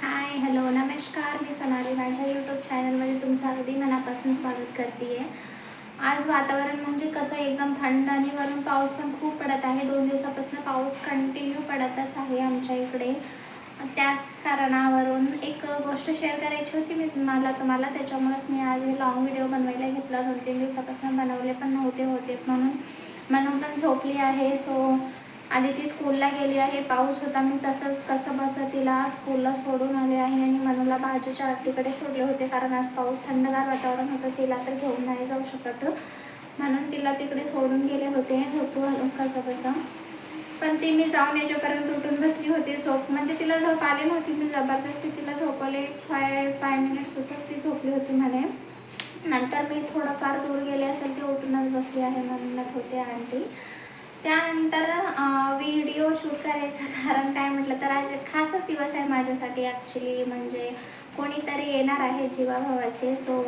हाय, hello, नमस्कार. मी सोनाली माझ्या YouTube चॅनलमध्ये तुमचं अगदी मनापासून स्वागत करते आहे. आज वातावरण म्हणजे कसं एकदम थंड आणि वरून पाऊस पण खूप पडत आहे. 2 दिवसापासून पाऊस कंटिन्यू पडतच आहे आमच्या इकडे. त्याच कारणावरून एक गोष्ट शेअर करायची होती मी तुम्हाला. त्याच्यामुळेच मी आज हे लाँग व्हिडिओ बनवायला घेतला. 2-3 दिवसापासून बनवले पण नव्हते म्हणून म्हणून पण झोपली आहे. सो आधी ती स्कूलला गेली आहे. पाऊस होता, मी तसंच कसंबसं तिला स्कूलला सोडून आले आहे आणि मनूला बाजूच्या आत्तीकडे सोडले होते, कारण आज पाऊस थंडगार वातावरण होतं. तिला तर घेऊन नाही जाऊ शकत, म्हणून तिला तिकडे सोडून गेले होते झोपू घालून कसंबसं. पण ती मी जाऊन याच्यापर्यंत उठून बसली होती. झोप म्हणजे तिला झोप आली नव्हती. मी जबरदस्ती तिला झोपवले. 5 मिनिट्स असंच ती झोपली होती म्हणे. नंतर मी थोडंफार दूर गेले असेल ती उठूनच बसली आहे म्हणत होते आंटी. त्यानंतर व्हिडिओ शूट करायचं कारण काय म्हटलं तर आज खासच दिवस आहे माझ्यासाठी ॲक्च्युली. म्हणजे कोणीतरी येणार आहे जीवाभावाचे. सो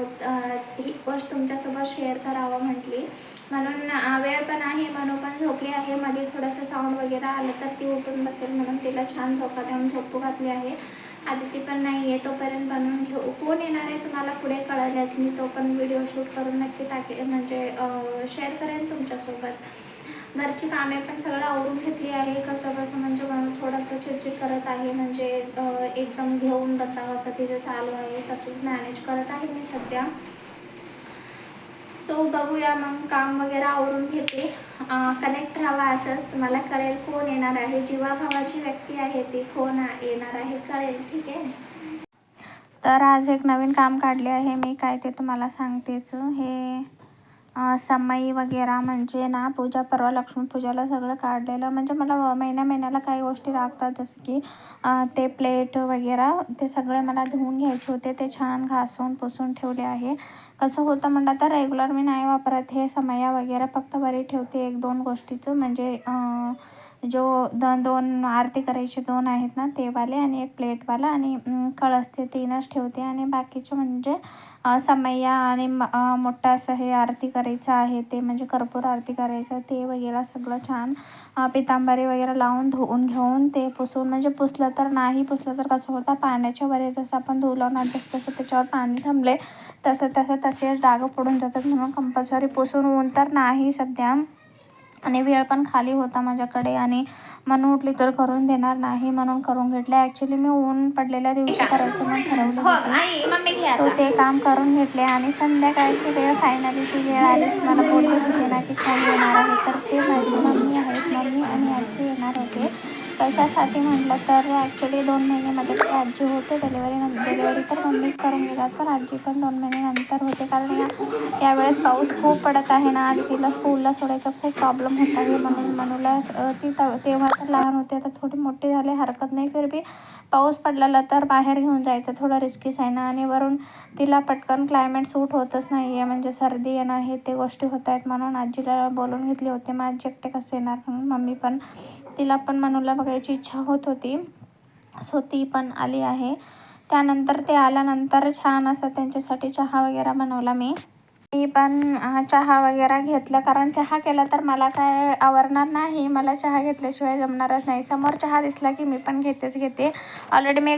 ही गोष्ट तुमच्यासोबत शेअर करावं म्हटली, म्हणून वेळ पण आहे. मनू पण झोपली आहे. मध्ये थोडंसं साऊंड वगैरे आलं तर ती उठून बसेल म्हणून तिला छान झोका देऊन झोपू घातली आहे. आदिती पण नाही आहे, तोपर्यंत बनवून घेऊ. कोण येणार आहे तुम्हाला पुढे कळाल्याच. मी तो पण व्हिडिओ शूट करून नक्की टाकेल, म्हणजे शेअर करेन तुमच्यासोबत. घरची कामे पण सगळं आवरून घेतली आहे कसं म्हणजे म्हणून थोडंसं चिडचिड करत आहे. म्हणजे एकदम घेऊन बसावं असं तिचं चालू आहे. तसंच मॅनेज करत आहे मी सध्या. सो बघूया मग, काम वगैरे आवरून घेते. कनेक्ट राहावा, असंच तुम्हाला कळेल कोण येणार आहे. जीवाभावाची व्यक्ती आहे ती, कोण येणार आहे कळेल. ठीक आहे. तर आज एक नवीन काम काढले आहे मी, काय ते तुम्हाला सांगतेच. हे समई वगैरे म्हणजे ना, पूजा परवा लक्ष्मीपूजाला सगळं काढलेलं. म्हणजे मला महिन्याला काही गोष्टी लागतात, जसं की ते प्लेट वगैरे ते सगळे मला धुवून घ्यायचे होते. ते छान घासून पुसून ठेवले आहे. कसं होतं म्हणलं तर रेग्युलर मी नाही वापरत हे समया वगैरे, फक्त बरी ठेवते 1-2 गोष्टीचं. म्हणजे जो दोन आरती करायचे 2 आहेत ना ते वाले, आणि एक प्लेटवाला, आणि कळस, ते 3च ठेवते. आणि बाकीचं म्हणजे समया आणि मोठं असं हे आरती करायचं आहे ते, म्हणजे कर्पूर आरती करायचं ते वगैरे सगळं छान पितांबरी वगैरे लावून धुवून घेऊन ते पुसून, म्हणजे पुसलं तर नाही, पुसलं तर कसं होतं पाण्याच्या वरे जसं आपण धुवलं ना, जसं त्याच्यावर पाणी थांबले तसेच डाग पडून जातात. म्हणून कंपल्सरी पुसून. ऊन तर नाही सध्या आणि वेळ पण खाली होता माझ्याकडे, आणि म्हणून उठली तर करून देणार नाही म्हणून करून घेतलं. ॲक्च्युली मी ऊन पडलेल्या दिवशी करायचं म्हणून ठरवलं होते. सो ते काम करून घेतले आणि संध्याकाळची वेळ फायनली ती वेळ आलीच. मला बोलले होते ना की कोण येणार आहे, तर ते माझी मम्मी आहेत. मम्मी आणि आजी येणार होते. कशासाठी म्हटलं तर ॲक्च्युली 2 महिने माझ्याकडे आजी होते. डिलेवरी तर मम्मीच करून घेतात, पण आजी पण 2 महिन्यानंतर होते. कारण यावेळेस पाऊस खूप पडत आहे ना, आणि तिला स्कूलला सोडायचा खूप प्रॉब्लेम होत आहे. म्हणून मनूला ती तेव्हा तर लहान होते, आता थोडी मोठी झाली, हरकत नाही. फिर बी पाऊस पडलेला तर बाहेर घेऊन जायचं थोडं रिस्कीच आहे ना, आणि वरून तिला पटकन क्लायमेट सूट होतच नाही आहे. म्हणजे सर्दी येणं हे ते गोष्टी होत आहेत. म्हणून आजीला बोलून घेतले होते. मग आजी एकटे कसं येणार म्हणून. मम्मी पण, तिला पण मनूला बघायची इच्छा होत होती. सो ती पण आली आहे. त्यानंतर ते आल्यानंतर छान असं त्यांच्यासाठी चहा वगैरे बनवला मी पण चहा वगैरे घेतलं, कारण चहा केला तर मला काय आवडणार नाही. मला चहा घेतल्याशिवाय जमणारच नाही. समोर चहा दिसला की मी पण घेते. ऑलरेडी मी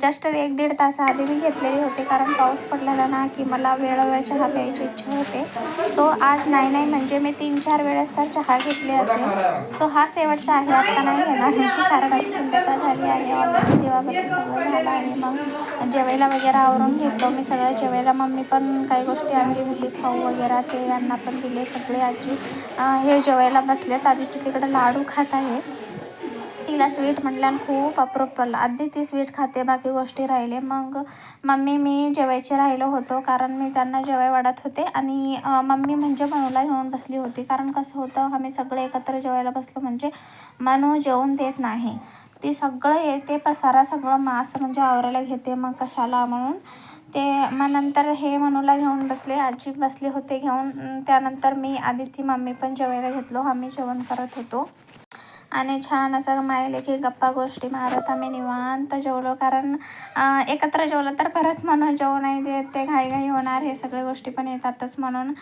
जस्ट 1-1.5 तास आधी मी घेतलेली होते, कारण पाऊस पडलेला ना की मला वेळोवेळ चहा प्यायची इच्छा होते. सो आज नाही म्हणजे मी 3-4 वेळेस तर चहा घेतले असेल. सो हा शेवटचा आहे, आत्ता नाही घेणार कारण आता संध्याकाळ झाली आहे. ऑलरेडी देवाबद्दल सगळं झालं आहे. मग जेवायला वगैरे आवरून घेतलं मी सगळं. जेवायला मम्मी पण काही गोष्टी आणली होती, खाऊ वगैरे, ते यांना पण दिले सगळे. आजी हे जेवायला बसलेत. आधी ती तिकडे लाडू खात आहे. तिला स्वीट म्हटल्यानं खूप अप्रूप आधी ती स्वीट खाते, बाकी गोष्टी राहिले. मग मी जेवायचे राहिलो होतो, कारण मी त्यांना जेवाय वाढत होते. आणि मम्मी म्हणजे मनूला घेऊन बसली होती, कारण कसं होतं आम्ही सगळे एकत्र जेवायला बसलो म्हणजे मनू जेवून देत नाही. ती सगळं येते, पसारा सगळं मास म्हणजे आवरायला घेते, मग कशाला म्हणून ते. मग नंतर हे मनूला घेऊन बसले, आजी बसले होते घेऊन. त्यानंतर मी, आदिती, मम्मी पण जेवायला घेतलो. आम्ही जेवण करत होतो आणि छान असं मायलेकी गप्पा गोष्टी मारत आम्ही निवांत जेवलो. कारण एकत्र जेवलं तर परत म्हणून जेवू नाही देत, ते घाई होणार, हे सगळ्या गोष्टी पण येतातच. म्हणून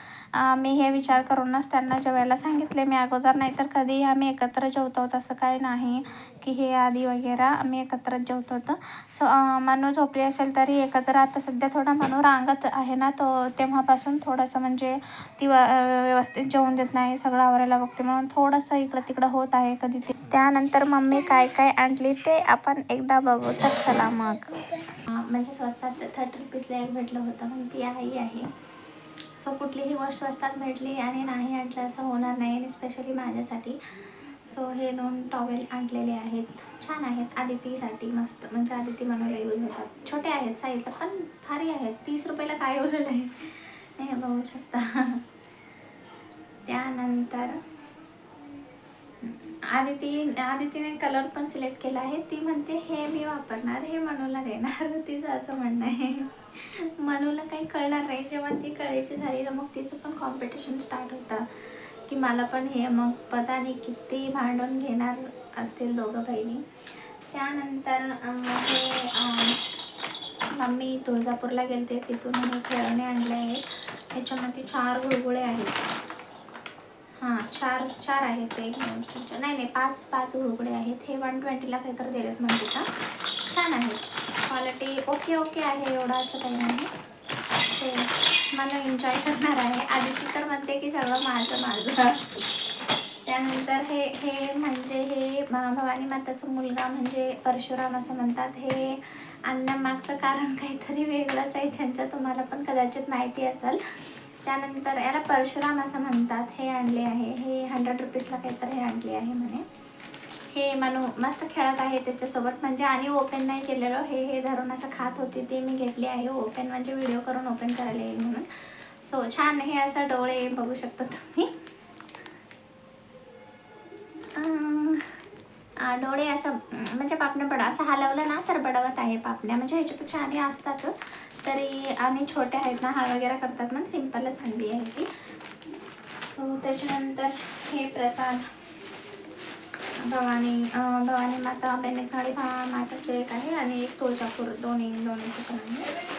मी हे विचार करूनच त्यांना जेवायला सांगितले मी अगोदर. नाही तर कधीही आम्ही एकत्र जेवतो, तसं काही नाही की हे आधी वगैरे आम्ही एकत्रच जेवत होतो. सो मनू झोपली असेल तरी एकत्र. आता सध्या थोडा मनू रांगत आहे ना, तो तेव्हापासून थोडंसं म्हणजे ती व्यवस्थित जेवून देत नाही, सगळं आवरायला बघते म्हणून थोडंसं इकडं तिकडं होत आहे कधी ते. त्यानंतर मम्मी काय काय आणली ते आपण एकदा बघू. तर चला मग. म्हणजे स्वस्तात 30 रुपीजला एक भेटलं होतं, पण ती आहे. सो कुठलीही गोष्ट स्वस्तात भेटली आणि नाही आणलं असं होणार नाही, आणि स्पेशली माझ्यासाठी. सो हे 2 टॉवेल आणलेले आहेत, छान आहेत. आदितीसाठी मस्त, म्हणजे आदिती मनूला यूज होतात. छोटे आहेत साईजला, पण भारी आहेत. 30 रुपयाला काय उरलेलं आहे, हे बघू शकता. त्यानंतर आदितीने कलर पण सिलेक्ट केला आहे. ती म्हणते हे मी वापरणार, हे मनूला देणार. तिचं असं म्हणणं आहे. मनूला काही कळणार नाही. जेव्हा ती कळायची झाली ना, मग तिचं पण कॉम्पिटिशन स्टार्ट होतं की मला पण हे. मग पता नाही किती भांडून घेणार असतील दोघं बहिणी. त्यानंतर मम्मी तुळजापूरला गेलते, तिथून हे खेळणे आणले आहेत. ह्याच्यामध्ये 4 गुळगुळे आहेत. हां, 4 आहेत ते. नाही 5 गुळगुळे आहेत. हे 120ला काहीतरी दिलेत म्हणते का. छान आहेत, क्वालिटी ओके आहे, एवढं असं काही नाही. ते मला एन्जॉय करणार आहे. आदिती तर म्हणते की सगळं माझं. त्यानंतर हे म्हणजे हे भवानी माताचा मुलगा म्हणजे परशुराम असं म्हणतात. हे आणण्यामागचं कारण काहीतरी वेगळंच आहे त्यांचं, तुम्हाला पण कदाचित माहिती असेल. त्यानंतर याला परशुराम असं म्हणतात. हे आणले आहे, हे 100 रुपीजला काहीतरी हे आणले आहे म्हणे. हे मनू मस्त खेळत आहे त्याच्यासोबत, म्हणजे आणि ओपन नाही केलेलं. हे धरून असं खात होती, ते मी घेतले आहे ओपन, म्हणजे व्हिडिओ करून ओपन करायला येईल म्हणून. सो छान. हे असं डोळे बघू शकता तुम्ही. डोळे असं म्हणजे पापण्या असं हलवलं ना तर बडवत आहे पापण्या, म्हणजे ह्याच्यापेक्षा आणि असतात तरी, आणि छोट्या आहेत ना, हळ वगैरे करतात ना, सिम्पलच आणली आहे ती. सो त्याच्यानंतर हे प्रसाद भवानी माता, बेनेकाळी माताचं एक आहे, आणि एक तुळजापूर, दोन्हीचं पण आहे.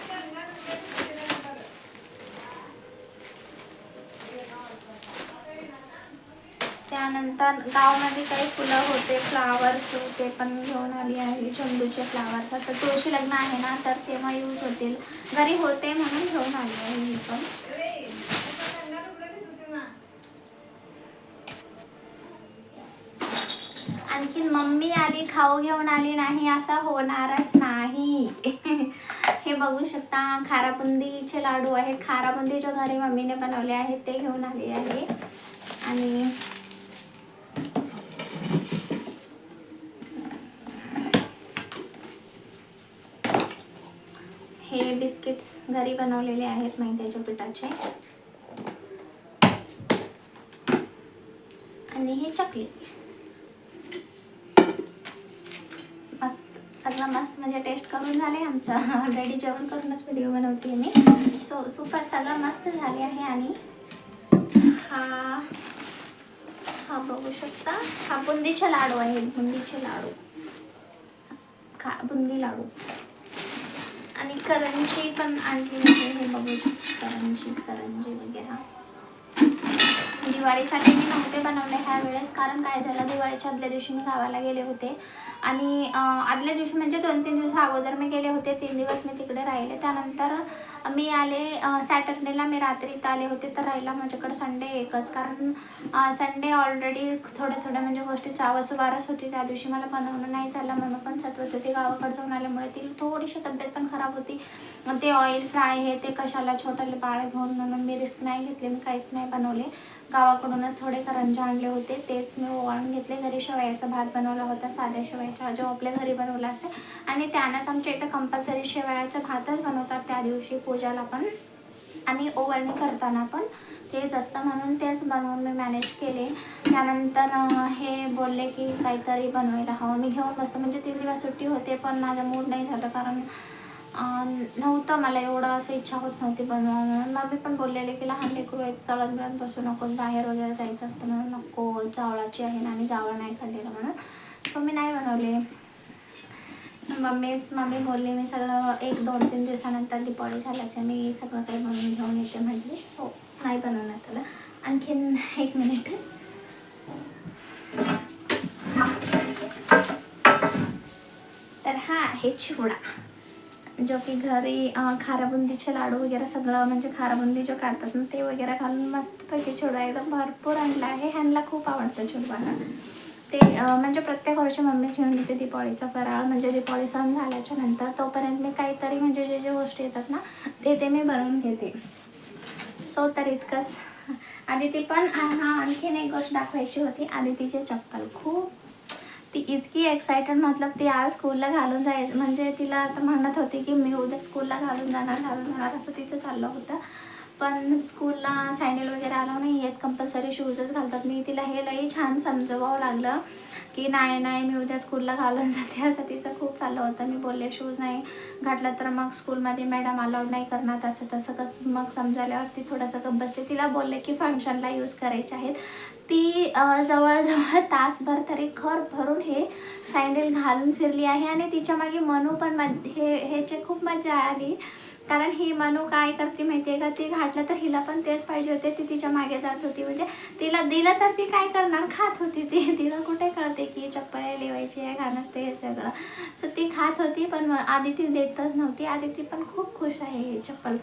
त्यानंतर गावामध्ये काही फुलं होते, फ्लावर्स ते पण घेऊन आली आहे. झेंडूचे फ्लावर्स, आता तुळशी लग्न आहे ना, तर तेव्हा यूज होतील. घरी होते म्हणून घेऊन आली आहे मी पण. आणखीन मम्मी आली, खाऊ घेऊन आली नाही असं होणारच नाही. हे बघू शकता, खाराबुंदीचे लाडू आहेत. खाराबुंदीच्या घरी मम्मीने बनवले आहेत, ते घेऊन आली आहे. आणि हे बिस्किट्स घरी बनवलेले आहेत मैद्याच्या पिठाचे. आणि हे चकली. मस्त, सगळं मस्त, म्हणजे टेस्ट करून झाले आमचं. ऑलरेडी जेवण करूनच व्हिडिओ बनवते मी. सो सुपर, सगळं मस्त झाले आहे. आणि हा बघू शकता, हा बुंदीचे लाडू आहेत. बुंदीचे लाडू, बुंदी लाडू. आणि करंजी पण आणली आहे, हे बघू शकता. करंजी वगैरे दिवाळीसाठी मी नव्हते बनवले ह्या वेळेस, कारण काय झालं, दिवाळीच्या आदल्या दिवशी मी गावाला गेले होते. आणि आदल्या दिवशी म्हणजे 2-3 दिवस अगोदर मी गेले होते. 3 दिवस मी तिकडे राहिले. त्यानंतर मी आले सॅटर्डेला, मी रात्री इथं आले होते. तर राहिला माझ्याकडे संडे एकच, कारण संडे ऑलरेडी थोड्या म्हणजे गोष्टीची आवासुबारस होती. त्या दिवशी मला बनवणं नाही झालं. मम्मी पण सतवत होती, गावाकडे जाऊन आल्यामुळे तिला थोडीशी तब्येत पण खराब होती. ते ऑइल फ्राय हे ते कशाला, छोट्याले बाळ घेऊन, म्हणून मी रिस्क नाही घेतली. मी काहीच नाही बनवले. गावाकडूनच थोडे करंजे आणले होते, तेच मी ओवाळून घेतले. घरी शेवयाचा भात बनवला होता, साध्या शेवयाचा, जो आपल्या घरी बनवला असते. आणि त्यानंच आमच्या इथं कंपल्सरी शेवयाचा भातच बनवतात त्या दिवशी, पूजाला पण आणि ओवाळणी करताना पण तेच असतं, म्हणून तेच बनवून मी मॅनेज केले. त्यानंतर हे बोलले की काहीतरी बनवायला हवं. मी घेऊन बसतो, म्हणजे 3 दिवस सुट्टी होते, पण माझा मूड नाही झालं, कारण नव्हतं मला एवढं असं इच्छा होत नव्हती बनवा म्हणून. मम्मी पण बोललेले की लहान लेकरू आहेत, तळत बिळत बसू नकोस, बाहेर वगैरे जायचं असतं म्हणून, नको, जावळाची आहे ना, आणि जावळ नाही खाल्लेलं म्हणून. सो मी नाही बनवले. मम्मी बोलली मी सगळं 1-2-3 दिवसानंतर दिवाळी झाल्याच्या मी सगळं काही बनवून घेऊन येते म्हटली. सो नाही बनवण्यात आलं. आणखीन 1 मिनिट. हा आहे चिवडा, जो की घरी खाराबुंदीचे लाडू वगैरे सगळं म्हणजे खाराबुंदी जो काढतात ना ते वगैरे घालून मस्तपैकी चिवडा एकदम भरपूर आणला आहे. ह्यांना खूप आवडतं चिवडा. ते म्हणजे प्रत्येक वर्षी मम्मी घेऊन येते दिवाळीचा फराळ, म्हणजे दिवाळी सण झाल्याच्या नंतर. तोपर्यंत मी काहीतरी म्हणजे जे जे गोष्टी येतात ना ते मी बनवून घेते. सो तर इतकंच. आदिती पण आणखीन एक गोष्ट दाखवायची होती. आदितीचे चप्पल खूप, ती इतकी एक्सायटेड, मतलब ती आज स्कूलला घालून म्हणजे तिला आता म्हणत होती की मी उद्या स्कूलला घालून जाणार असं तिचं चाललं होतं. पण स्कूलला सँडल वगैरे आला नाही आहेत, कंपल्सरी शूजच घालतात. मी तिला हे लई छान समजवावं लागलं की नाही मी उद्या स्कूलला घालून जाते, असं तिचं खूप चाललं होतं. मी बोलले शूज नाही घातलं तर मग स्कूलमध्ये मॅडम अलाउड नाही करणार, असं तसं मग समजायल्यावरती थोडंसं गप्प बसले. तिला बोलले की फंक्शनला यूज करायचे आहेत. ती जवळजवळ तासभर तरी खर भरून हे सँडल घालून फिरली आहे. आणि तिच्या मागे मनू पण ह्याचे खूप मजा आली. कारण ही मनू काय करते माहिती आहे का, ती घातलं तर हिला पण तेच पाहिजे होते. ती तिच्या मागे जात होती, म्हणजे तिला दिलं तर ती काय करणार, खात होती ती. तिला कुठे कळते की चप्पल लिवायची आहे, घाण असते हे सगळं. सो ती खात होती, पण आदिती देतच नव्हती. आदिती पण खूप खुश आहे ही चप्पल,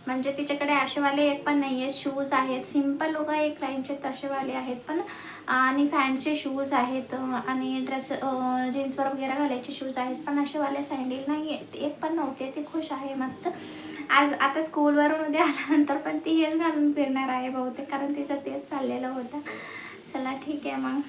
म्हणजे तिच्याकडे असेवाले एक पण नाही आहे. शूज आहेत सिम्पल लोक एक लाईनचे तसेवाले आहेत, पण आणि फॅन्सी शूज आहेत आणि ड्रेस जीन्सवर वगैरे घालायचे शूज आहेत, पण असेवाले सँडल नाही आहेत, एक पण नव्हते. ती खुश आहे मस्त. आता स्कूलवरून उद्या आल्यानंतर पण ती हेच घालून फिरणार आहे बहुतेक, कारण तिचं तेच चाललेलं होतं. चला ठीक आहे मग.